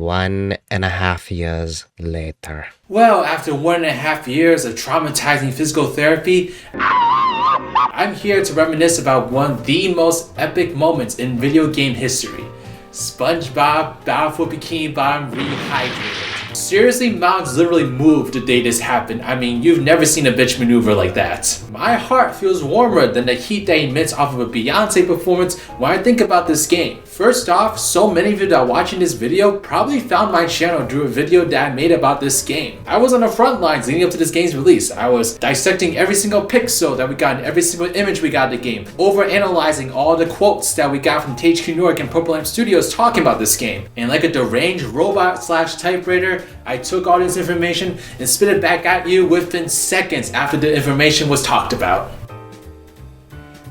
1.5 years later. Well, after 1.5 years of traumatizing physical therapy, I'm here to reminisce about one of the most epic moments in video game history. Spongebob Battle for Bikini Bottom Rehydrated. Seriously, mountains literally moved the day this happened. I mean, you've never seen a bitch maneuver like that. My heart feels warmer than the heat that emits off of a Beyonce performance when I think about this game. First off, so many of you that are watching this video probably found my channel through a video that I made about this game. I was on the front lines leading up to this game's release. I was dissecting every single pixel that we got in every single image we got in the game, over-analyzing all the quotes that we got from THQ Nordic and Purple Lamp Studios talking about this game. And like a deranged robot/typewriter, I took all this information and spit it back at you within seconds after the information was talked about.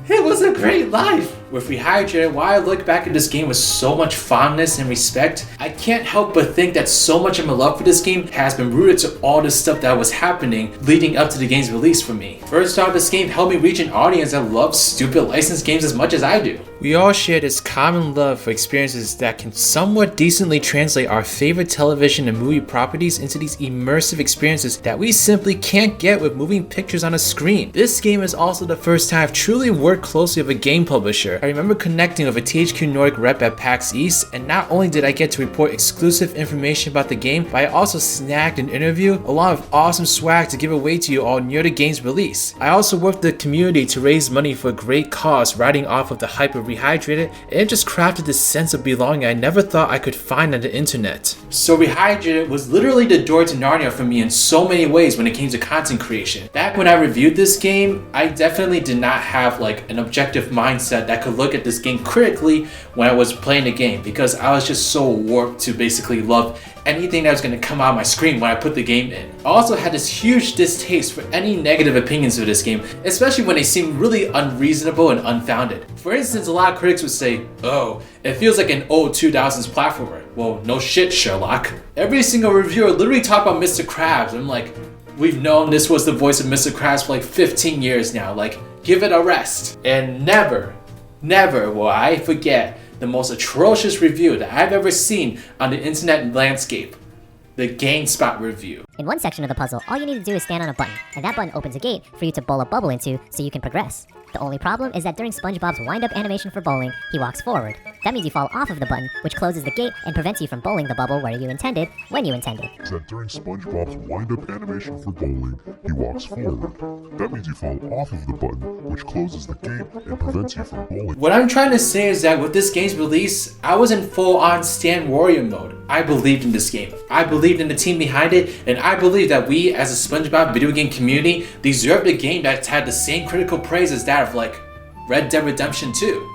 It was a great life! With Rehydrated, while I look back at this game with so much fondness and respect, I can't help but think that so much of my love for this game has been rooted to all the stuff that was happening leading up to the game's release for me. First off, this game helped me reach an audience that loves stupid licensed games as much as I do. We all share this common love for experiences that can somewhat decently translate our favorite television and movie properties into these immersive experiences that we simply can't get with moving pictures on a screen. This game is also the first time I've truly worked closely with a game publisher. I remember connecting with a THQ Nordic rep at PAX East, and not only did I get to report exclusive information about the game, but I also snagged an interview along with awesome swag to give away to you all near the game's release. I also worked with the community to raise money for a great cause riding off of the hype of Rehydrated, and it just crafted this sense of belonging I never thought I could find on the internet. So Rehydrated was literally the door to Narnia for me in so many ways when it came to content creation. Back when I reviewed this game, I definitely did not have like an objective mindset that could look at this game critically when I was playing the game, because I was just so warped to basically love anything that was going to come out of my screen when I put the game in. I also had this huge distaste for any negative opinions of this game, especially when they seemed really unreasonable and unfounded. For instance, a lot of critics would say, "Oh, it feels like an old 2000s platformer." Well, no shit, Sherlock. Every single reviewer literally talked about Mr. Krabs. I'm like, we've known this was the voice of Mr. Krabs for like 15 years now. Like, give it a rest. And never will I forget the most atrocious review that I've ever seen on the internet landscape. The GameSpot review. In one section of the puzzle, all you need to do is stand on a button, and that button opens a gate for you to bowl a bubble into so you can progress. The only problem is that during SpongeBob's wind-up animation for bowling, he walks forward. That means you fall off of the button, which closes the gate and prevents you from bowling the bubble where you intended, when you intended. Is that during SpongeBob's wind-up animation for bowling, he walks forward. That means you fall off of the button, which closes the gate and prevents you from bowling. What I'm trying to say is that with this game's release, I was in full-on Stan Warrior mode. I believed in this game. I believed in the team behind it, and I believe that we, as a SpongeBob video game community, deserved a game that's had the same critical praise as that of like Red Dead Redemption 2.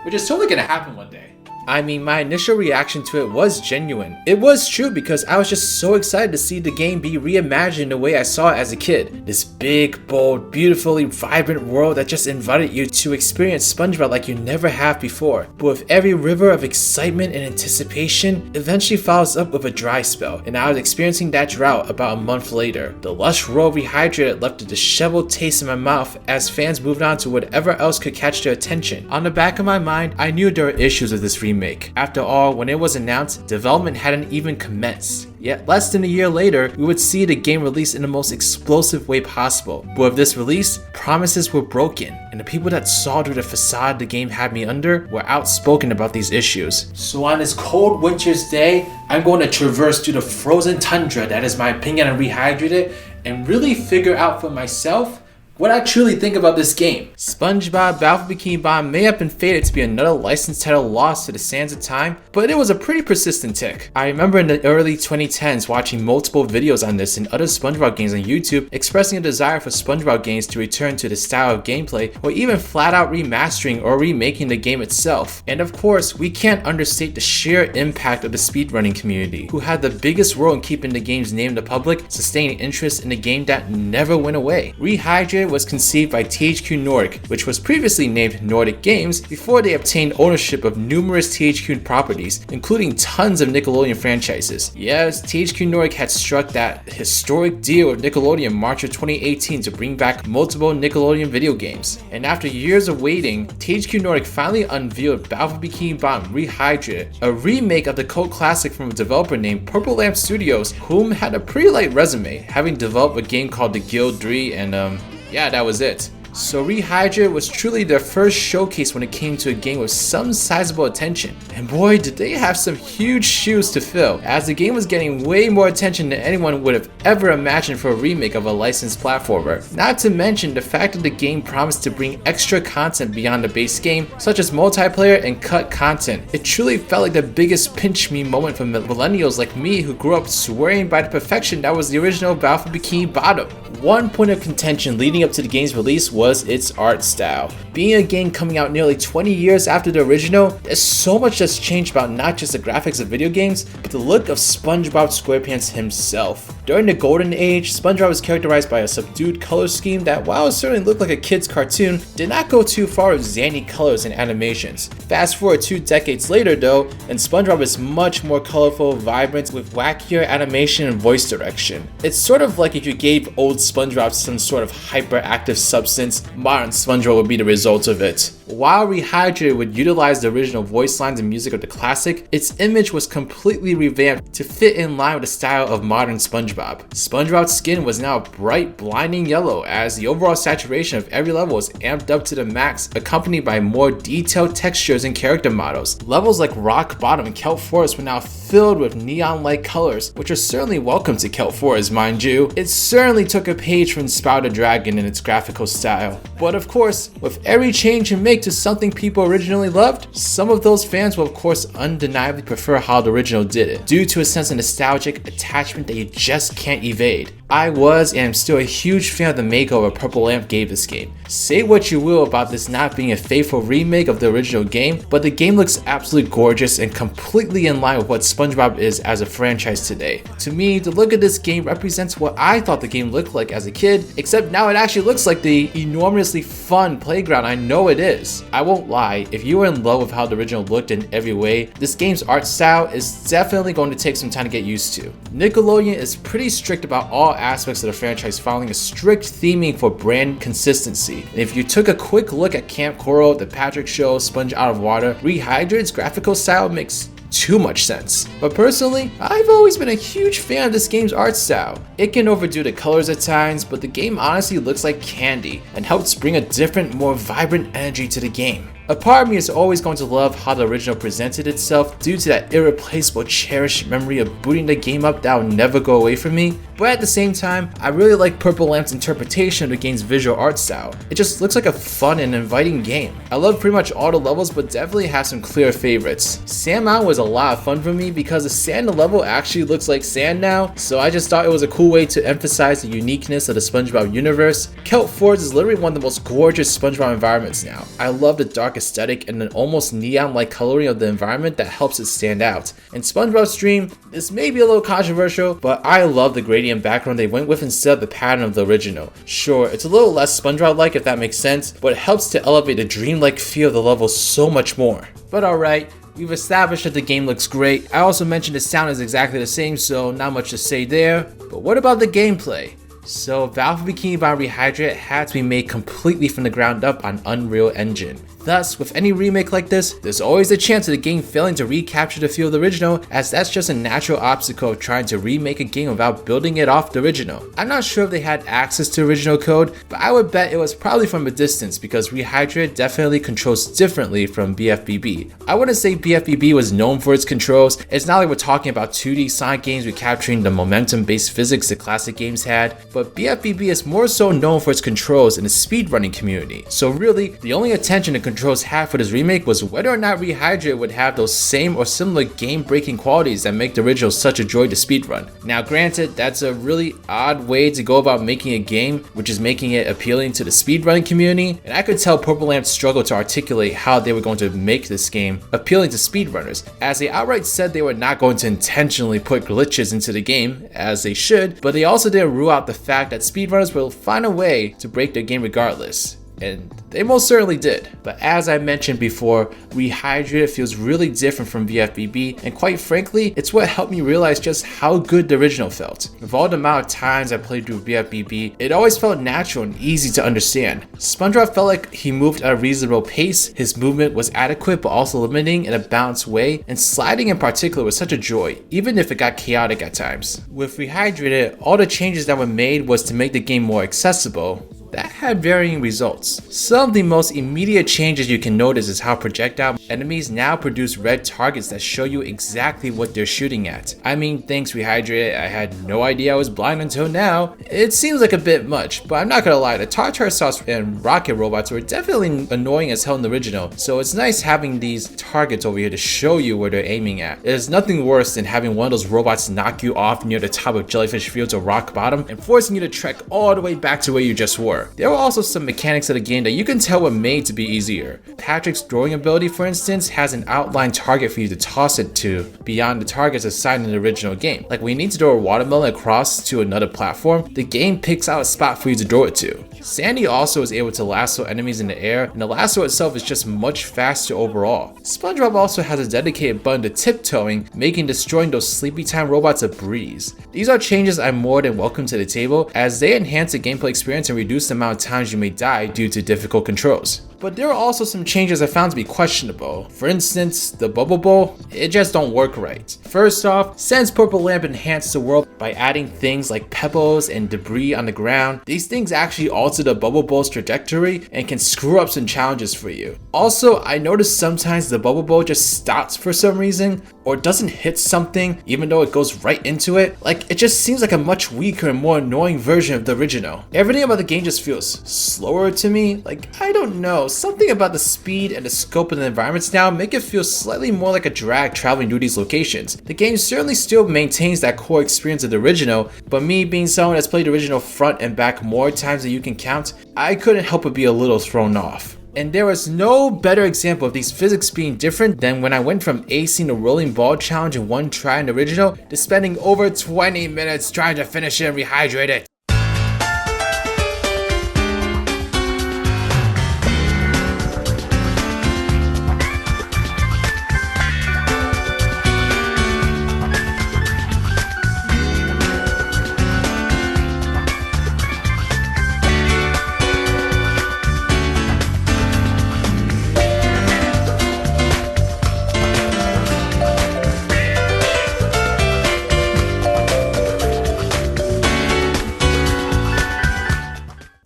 Which is totally gonna happen one day. I mean, my initial reaction to it was genuine. It was true because I was just so excited to see the game be reimagined the way I saw it as a kid. This big, bold, beautifully vibrant world that just invited you to experience SpongeBob like you never have before. But with every river of excitement and anticipation, eventually follows up with a dry spell, and I was experiencing that drought about a month later. The lush world Rehydrated left a disheveled taste in my mouth as fans moved on to whatever else could catch their attention. On the back of my mind, I knew there were issues with this remake. After all, when it was announced, development hadn't even commenced. Yet less than a year later, we would see the game released in the most explosive way possible. But with this release, promises were broken, and the people that saw through the facade the game had me under were outspoken about these issues. So on this cold winter's day, I'm going to traverse through the frozen tundra that is my opinion on Rehydrated and really figure out for myself what I truly think about this game. Spongebob Battle for Bikini Bottom may have been fated to be another licensed title lost to the sands of time, but it was a pretty persistent tick. I remember in the early 2010s watching multiple videos on this and other SpongeBob games on YouTube expressing a desire for SpongeBob games to return to the style of gameplay, or even flat out remastering or remaking the game itself. And of course, we can't understate the sheer impact of the speedrunning community, who had the biggest role in keeping the game's name in the public, sustaining interest in the game that never went away. Rehydrated was conceived by THQ Nordic, which was previously named Nordic Games, before they obtained ownership of numerous THQ properties, including tons of Nickelodeon franchises. Yes, THQ Nordic had struck that historic deal with Nickelodeon in March of 2018 to bring back multiple Nickelodeon video games. And after years of waiting, THQ Nordic finally unveiled Battle for Bikini Bottom Rehydrated, a remake of the cult classic from a developer named Purple Lamp Studios, whom had a pretty light resume, having developed a game called The Guild 3, and yeah, that was it. So Rehydrated was truly their first showcase when it came to a game with some sizable attention. And boy, did they have some huge shoes to fill, as the game was getting way more attention than anyone would have ever imagined for a remake of a licensed platformer. Not to mention the fact that the game promised to bring extra content beyond the base game, such as multiplayer and cut content. It truly felt like the biggest pinch me moment for millennials like me who grew up swearing by the perfection that was the original Battle for Bikini Bottom. One point of contention leading up to the game's release was its art style. Being a game coming out nearly 20 years after the original, there's so much that's changed about not just the graphics of video games, but the look of SpongeBob SquarePants himself. During the golden age, SpongeBob was characterized by a subdued color scheme that, while it certainly looked like a kid's cartoon, did not go too far with zany colors and animations. Fast forward 2 decades later though, and SpongeBob is much more colorful, vibrant, with wackier animation and voice direction. It's sort of like if you gave old SpongeBob some sort of hyperactive substance, modern SpongeBob would be the result of it. While Rehydrated would utilize the original voice lines and music of the classic, its image was completely revamped to fit in line with the style of modern SpongeBob. SpongeBob's skin was now bright, blinding yellow, as the overall saturation of every level was amped up to the max, accompanied by more detailed textures and character models. Levels like Rock Bottom and Kelp Forest were now filled with neon-like colors, which are certainly welcome to Kelp Forest, mind you. It certainly took a page from Spout the Dragon in its graphical style. But of course, with every change and make to something people originally loved, some of those fans will of course undeniably prefer how the original did it, due to a sense of nostalgic attachment that you just can't evade. I was and am still a huge fan of the makeover Purple Lamp gave this game. Say what you will about this not being a faithful remake of the original game, but the game looks absolutely gorgeous and completely in line with what SpongeBob is as a franchise today. To me, the look of this game represents what I thought the game looked like as a kid, except now it actually looks like the enormously fun playground I know it is. I won't lie, if you were in love with how the original looked in every way, this game's art style is definitely going to take some time to get used to. Nickelodeon is pretty strict about all aspects of the franchise, following a strict theming for brand consistency. And if you took a quick look at Camp Coral, The Patrick Show, Sponge Out of Water, Rehydrated's graphical style makes too much sense. But personally, I've always been a huge fan of this game's art style. It can overdo the colors at times, but the game honestly looks like candy and helps bring a different, more vibrant energy to the game. A part of me is always going to love how the original presented itself due to that irreplaceable cherished memory of booting the game up that will never go away from me. But at the same time, I really like Purple Lamp's interpretation of the game's visual art style. It just looks like a fun and inviting game. I love pretty much all the levels, but definitely have some clear favorites. Sand Mountain was a lot of fun for me because the sand in the level actually looks like sand now, so I just thought it was a cool way to emphasize the uniqueness of the SpongeBob universe. Kelp Forest is literally one of the most gorgeous SpongeBob environments now. I love the dark aesthetic and an almost neon-like coloring of the environment that helps it stand out. In SpongeBob's Dream, this may be a little controversial, but I love the gradient background they went with instead of the pattern of the original. Sure, it's a little less SpongeBob-like if that makes sense, but it helps to elevate the dreamlike feel of the level so much more. But alright, we've established that the game looks great. I also mentioned the sound is exactly the same, so not much to say there. But what about the gameplay? So Battle for Bikini Bottom Rehydrated had to be made completely from the ground up on Unreal Engine. Thus, with any remake like this, there's always a chance of the game failing to recapture the feel of the original, as that's just a natural obstacle of trying to remake a game without building it off the original. I'm not sure if they had access to original code, but I would bet it was probably from a distance because Rehydrated definitely controls differently from BFBB. I wouldn't say BFBB was known for its controls. It's not like we're talking about 2D Sonic games recapturing the momentum-based physics that classic games had, but BFBB is more so known for its controls in the speedrunning community. So really, the only attention the controls had for this remake was whether or not Rehydrated would have those same or similar game-breaking qualities that make the original such a joy to speedrun. Now granted, that's a really odd way to go about making a game, which is making it appealing to the speedrunning community, and I could tell Purple Lamp struggled to articulate how they were going to make this game appealing to speedrunners, as they outright said they were not going to intentionally put glitches into the game, as they should, but they also didn't rule out the fact that speedrunners will find a way to break their game regardless. And they most certainly did. But as I mentioned before, Rehydrated feels really different from VFBB, and quite frankly, it's what helped me realize just how good the original felt. With all the amount of times I played through VFBB, it always felt natural and easy to understand. Spongebob felt like he moved at a reasonable pace, his movement was adequate but also limiting in a balanced way, and sliding in particular was such a joy, even if it got chaotic at times. With Rehydrated, all the changes that were made was to make the game more accessible. That had varying results. Some of the most immediate changes you can notice is how projectile enemies now produce red targets that show you exactly what they're shooting at. I mean, thanks Rehydrated, I had no idea I was blind until now. It seems like a bit much, but I'm not gonna lie, the tartar sauce and rocket robots were definitely annoying as hell in the original, so it's nice having these targets over here to show you where they're aiming at. There's nothing worse than having one of those robots knock you off near the top of Jellyfish Fields or rock bottom and forcing you to trek all the way back to where you just were. There were also some mechanics of the game that you can tell were made to be easier. Patrick's throwing ability, for instance, has an outlined target for you to toss it to beyond the targets assigned in the original game. Like when you need to throw a watermelon across to another platform, the game picks out a spot for you to throw it to. Sandy also is able to lasso enemies in the air, and the lasso itself is just much faster overall. Spongebob also has a dedicated button to tiptoeing, making destroying those sleepy time robots a breeze. These are changes I'm more than welcome to the table, as they enhance the gameplay experience and reduce the amount of times you may die due to difficult controls. But there are also some changes I found to be questionable. For instance, the bubble bowl, it just don't work right. First off, since Purple Lamp enhanced the world by adding things like pebbles and debris on the ground, these things actually alter the bubble bowl's trajectory and can screw up some challenges for you. Also, I noticed sometimes the bubble bowl just stops for some reason, or doesn't hit something even though it goes right into it. Like, it just seems like a much weaker and more annoying version of the original. Everything about the game just feels slower to me. Like, I don't know, something about the speed and the scope of the environments now make it feel slightly more like a drag traveling through these locations. The game certainly still maintains that core experience of the original, but me being someone that's played the original front and back more times than you can count, I couldn't help but be a little thrown off. And there was no better example of these physics being different than when I went from acing the rolling ball challenge in one try in the original to spending over 20 minutes trying to finish it and rehydrate it.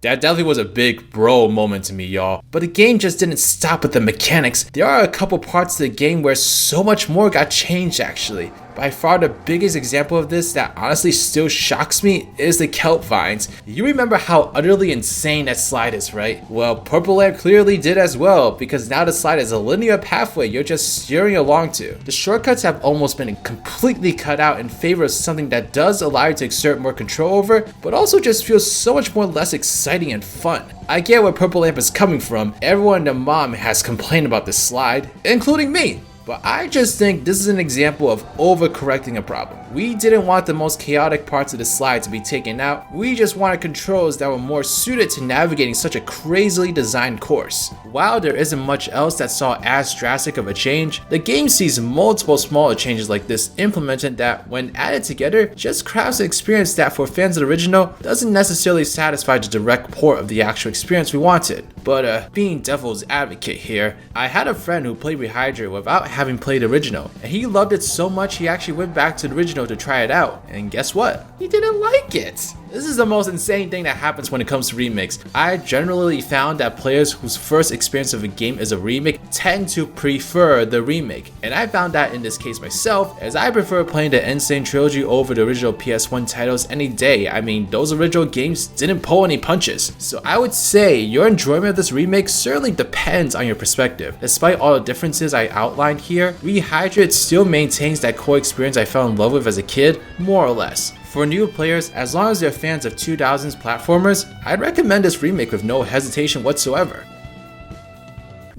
That definitely was a big bro moment to me, y'all. But the game just didn't stop with the mechanics. There are a couple parts of the game where so much more got changed actually. By far the biggest example of this that honestly still shocks me is the kelp vines. You remember how utterly insane that slide is, right? Well, Purple Lamp clearly did as well, because now the slide is a linear pathway you're just steering along to. The shortcuts have almost been completely cut out in favor of something that does allow you to exert more control over, but also just feels so much more less exciting and fun. I get where Purple Lamp is coming from. Everyone and their mom has complained about this slide, including me. But I just think this is an example of overcorrecting a problem. We didn't want the most chaotic parts of the slide to be taken out. We just wanted controls that were more suited to navigating such a crazily designed course. While there isn't much else that saw as drastic of a change, the game sees multiple smaller changes like this implemented that, when added together, just crafts an experience that for fans of the original doesn't necessarily satisfy the direct port of the actual experience we wanted. But being devil's advocate here, I had a friend who played Rehydrated without having played the original, and he loved it so much he actually went back to the original to try it out, and guess what? He didn't like it! This is the most insane thing that happens when it comes to remakes. I generally found that players whose first experience of a game is a remake tend to prefer the remake, and I found that in this case myself, as I prefer playing the Insane Trilogy over the original PS1 titles any day. I mean, those original games didn't pull any punches. So I would say your enjoyment of this remake certainly depends on your perspective. Despite all the differences I outlined here, Rehydrated still maintains that core experience I fell in love with as a kid, more or less. For new players, as long as they're fans of 2000s platformers, I'd recommend this remake with no hesitation whatsoever.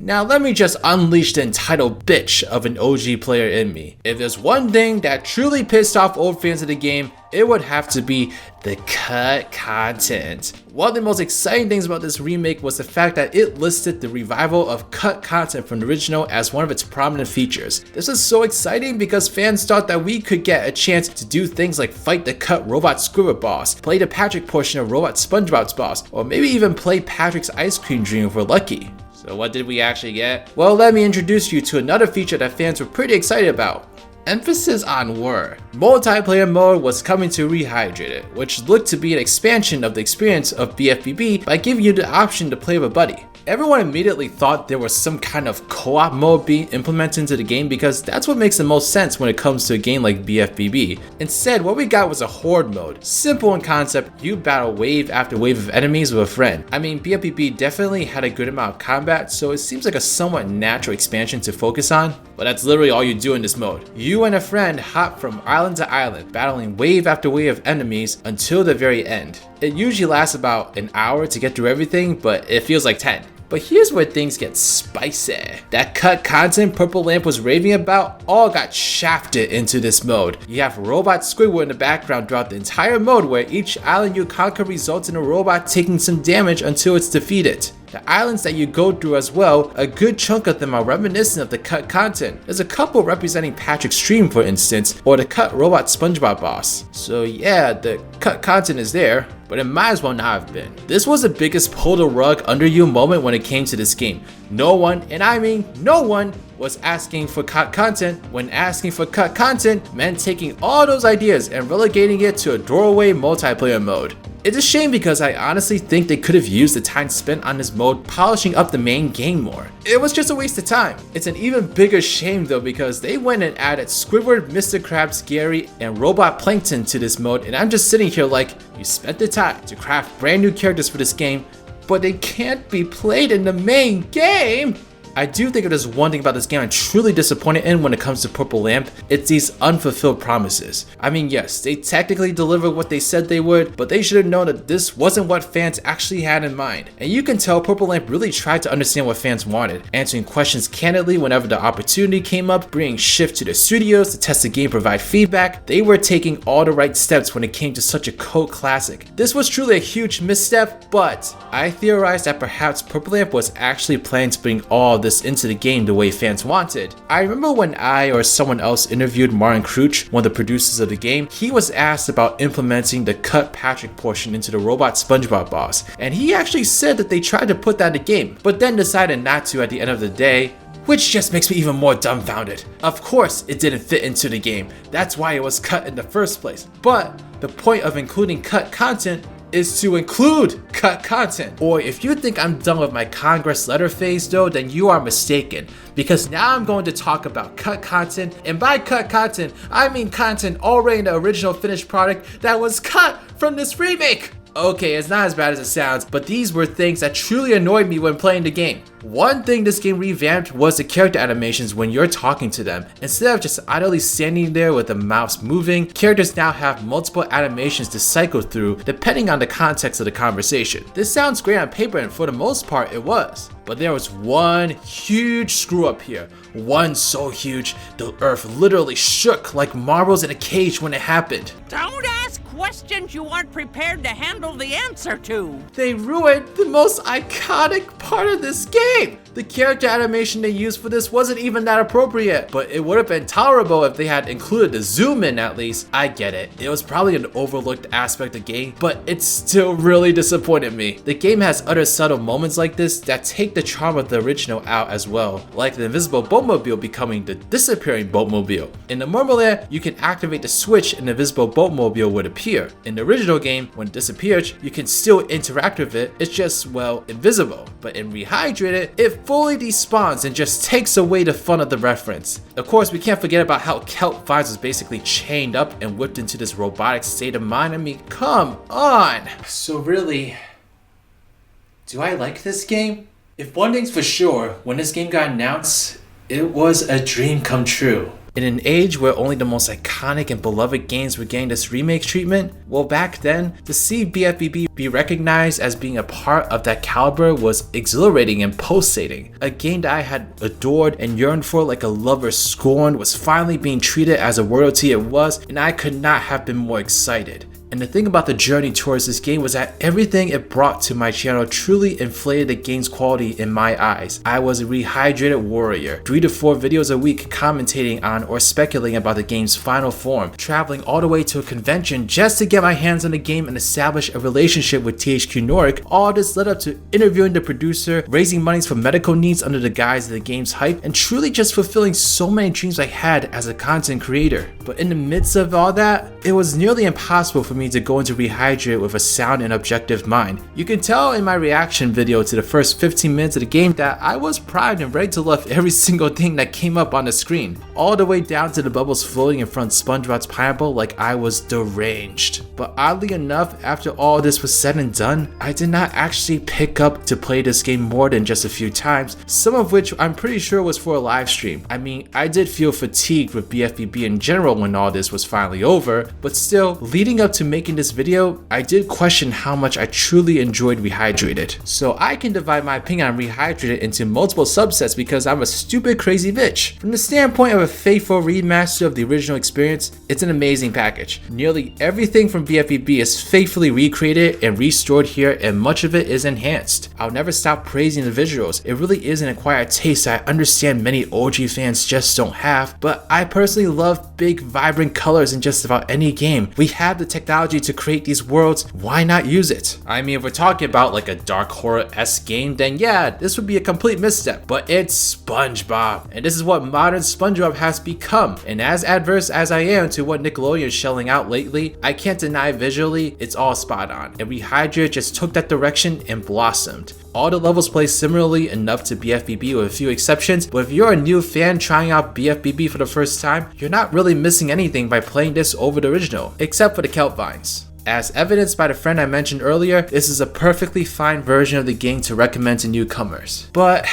Now let me just unleash the entitled bitch of an OG player in me. If there's one thing that truly pissed off old fans of the game, it would have to be the cut content. One of the most exciting things about this remake was the fact that it listed the revival of cut content from the original as one of its prominent features. This is so exciting because fans thought that we could get a chance to do things like fight the cut robot Squidward boss, play the Patrick portion of robot Spongebob's boss, or maybe even play Patrick's ice cream dream if we're lucky. So what did we actually get? Well, let me introduce you to another feature that fans were pretty excited about. Emphasis on were. Multiplayer mode was coming to Rehydrated, which looked to be an expansion of the experience of BFBB by giving you the option to play with a buddy. Everyone immediately thought there was some kind of co-op mode being implemented into the game because that's what makes the most sense when it comes to a game like BFBB. Instead, what we got was a horde mode. Simple in concept, you battle wave after wave of enemies with a friend. I mean, BFBB definitely had a good amount of combat, so it seems like a somewhat natural expansion to focus on, but that's literally all you do in this mode. You and a friend hop from island to island, battling wave after wave of enemies until the very end. It usually lasts about an hour to get through everything, but it feels like 10. But here's where things get spicy. That cut content Purple Lamp was raving about all got shafted into this mode. You have Robot Squidward in the background throughout the entire mode, where each island you conquer results in a robot taking some damage until it's defeated. The islands that you go through as well, a good chunk of them are reminiscent of the cut content. There's a couple representing Patrick's stream, for instance, or the cut robot Spongebob boss. So yeah, the cut content is there, but it might as well not have been. This was the biggest pull the rug under you moment when it came to this game. No one, and I mean no one, was asking for cut content when asking for cut content meant taking all those ideas and relegating it to a throwaway multiplayer mode. It's a shame because I honestly think they could have used the time spent on this mode polishing up the main game more. It was just a waste of time. It's an even bigger shame though because they went and added Squidward, Mr. Krabs, Gary, and Robot Plankton to this mode, and I'm just sitting here like, you spent the time to craft brand new characters for this game, but they can't be played in the main game. I do think if there's one thing about this game I'm truly disappointed in when it comes to Purple Lamp, it's these unfulfilled promises. I mean, yes, they technically delivered what they said they would, but they should have known that this wasn't what fans actually had in mind. And you can tell Purple Lamp really tried to understand what fans wanted, answering questions candidly whenever the opportunity came up, bringing Shift to the studios to test the game, provide feedback. They were taking all the right steps when it came to such a cult classic. This was truly a huge misstep, but I theorized that perhaps Purple Lamp was actually planning to bring all this into the game the way fans wanted. I remember when I or someone else interviewed Martin Crouch, one of the producers of the game, he was asked about implementing the cut Patrick portion into the robot Spongebob boss, and he actually said that they tried to put that in the game, but then decided not to at the end of the day, which just makes me even more dumbfounded. Of course it didn't fit into the game, that's why it was cut in the first place, but the point of including cut content is to include cut content. Or if you think I'm done with my Congress letter phase though, then you are mistaken, because now I'm going to talk about cut content, and by cut content, I mean content already in the original finished product that was cut from this remake. Okay, it's not as bad as it sounds, but these were things that truly annoyed me when playing the game. One thing this game revamped was the character animations when you're talking to them. Instead of just idly standing there with the mouse moving, characters now have multiple animations to cycle through depending on the context of the conversation. This sounds great on paper, and for the most part it was. But there was one huge screw up here. One so huge, the earth literally shook like marbles in a cage when it happened. Don't ask questions you aren't prepared to handle the answer to. They ruined the most iconic part of this game. The character animation they used for this wasn't even that appropriate, but it would have been tolerable if they had included the zoom in at least. I get it. It was probably an overlooked aspect of the game, but it still really disappointed me. The game has other subtle moments like this that take the charm of the original out as well, like the invisible boatmobile becoming the disappearing boatmobile. In the Murmurlair, you can activate the switch and the invisible boatmobile would appear. In the original game, when it disappears, you can still interact with it, it's just, well, invisible. But in Rehydrated, it fully despawns and just takes away the fun of the reference. Of course, we can't forget about how Kelp Vines was basically chained up and whipped into this robotic state of mind. I mean, come on! So really, do I like this game? If one thing's for sure, when this game got announced, it was a dream come true. In an age where only the most iconic and beloved games were getting this remake treatment, well, back then, to see BFBB be recognized as being a part of that caliber was exhilarating and pulsating. A game that I had adored and yearned for like a lover scorned was finally being treated as a royalty it was, and I could not have been more excited. And the thing about the journey towards this game was that everything it brought to my channel truly inflated the game's quality in my eyes. I was a rehydrated warrior, 3 to 4 videos a week commentating on or speculating about the game's final form, traveling all the way to a convention just to get my hands on the game and establish a relationship with THQ Nordic. All this led up to interviewing the producer, raising monies for medical needs under the guise of the game's hype, and truly just fulfilling so many dreams I had as a content creator. But in the midst of all that, it was nearly impossible for me to go into Rehydrated with a sound and objective mind. You can tell in my reaction video to the first 15 minutes of the game that I was primed and ready to love every single thing that came up on the screen, all the way down to the bubbles floating in front of SpongeBob's pineapple like I was deranged. But oddly enough, after all this was said and done, I did not actually pick up to play this game more than just a few times, some of which I'm pretty sure was for a live stream. I mean, I did feel fatigued with BFBB in general when all this was finally over, but still, leading up to making this video, I did question how much I truly enjoyed Rehydrated. So I can divide my opinion on Rehydrated into multiple subsets because I'm a stupid crazy bitch. From the standpoint of a faithful remaster of the original experience, it's an amazing package. Nearly everything from BFBB is faithfully recreated and restored here, and much of it is enhanced. I'll never stop praising the visuals. It really is an acquired taste that I understand many OG fans just don't have, but I personally love big vibrant colors in just about any game. We have the technology to create these worlds, why not use it? I mean, if we're talking about like a dark horror-esque game, then yeah, this would be a complete misstep, but it's SpongeBob, and this is what modern SpongeBob has become. And as adverse as I am to what Nickelodeon is shelling out lately, I can't deny visually, it's all spot on, and Rehydrated just took that direction and blossomed. All the levels play similarly enough to BFBB with a few exceptions, but if you're a new fan trying out BFBB for the first time, you're not really missing anything by playing this over the original, except for the kelp vines. As evidenced by the friend I mentioned earlier, this is a perfectly fine version of the game to recommend to newcomers. But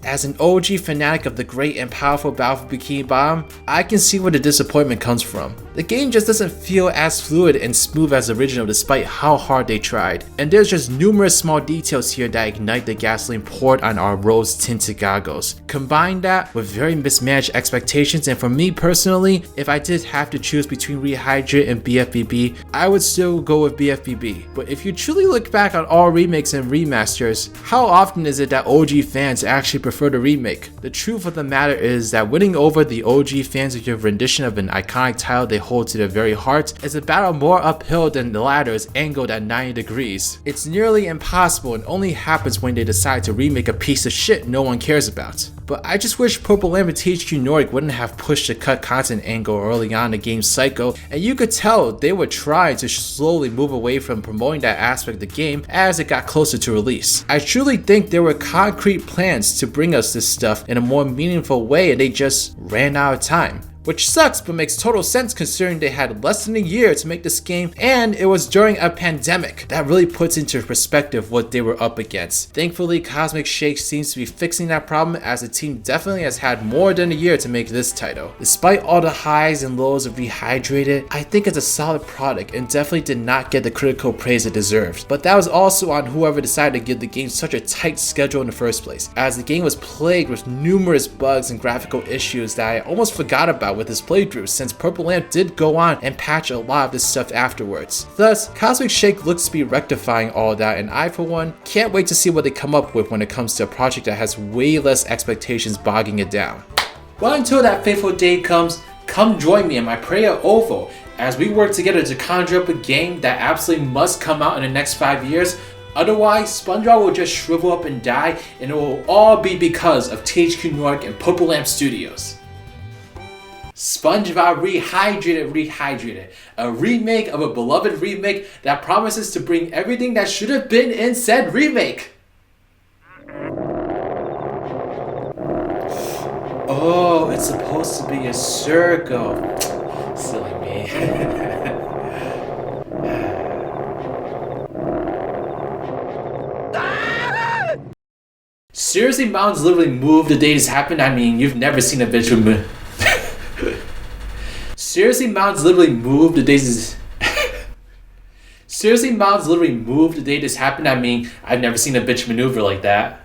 as an OG fanatic of the great and powerful Battle for Bikini Bottom, I can see where the disappointment comes from. The game just doesn't feel as fluid and smooth as the original despite how hard they tried. And there's just numerous small details here that ignite the gasoline poured on our rose-tinted goggles. Combine that with very mismanaged expectations, and for me personally, if I did have to choose between Rehydrate and BFBB, I would still go with BFBB. But if you truly look back on all remakes and remasters, how often is it that OG fans actually prefer the remake? The truth of the matter is that winning over the OG fans with your rendition of an iconic title they hold to their very hearts is a battle more uphill than the ladder is angled at 90 degrees. It's nearly impossible and only happens when they decide to remake a piece of shit no one cares about. But I just wish Purple Lamp and THQ Nordic wouldn't have pushed the cut content angle early on in the game's cycle, and you could tell they were trying to slowly move away from promoting that aspect of the game as it got closer to release. I truly think there were concrete plans to bring us this stuff in a more meaningful way, and they just ran out of time. Which sucks, but makes total sense considering they had less than a year to make this game, and it was during a pandemic. That really puts into perspective what they were up against. Thankfully, Cosmic Shake seems to be fixing that problem, as the team definitely has had more than a year to make this title. Despite all the highs and lows of Rehydrated, I think it's a solid product and definitely did not get the critical praise it deserved. But that was also on whoever decided to give the game such a tight schedule in the first place, as the game was plagued with numerous bugs and graphical issues that I almost forgot about with his playthrough, since Purple Lamp did go on and patch a lot of this stuff afterwards. Thus, Cosmic Shake looks to be rectifying all that, and I for one can't wait to see what they come up with when it comes to a project that has way less expectations bogging it down. Well, until that fateful day comes, come join me in my prayer oval as we work together to conjure up a game that absolutely must come out in the next 5 years. Otherwise, SpongeBob will just shrivel up and die, and it will all be because of THQ Nordic and Purple Lamp Studios. Spongebob Rehydrated, a remake of a beloved remake that promises to bring everything that should have been in said remake. Oh, it's supposed to be a circle. Silly me. Seriously, mountains literally move the day this happened? I mean, you've never seen a visual move. Seriously, Mounds literally moved the day this. Seriously, Mounds literally moved the day this happened. I mean, I've never seen a bitch maneuver like that.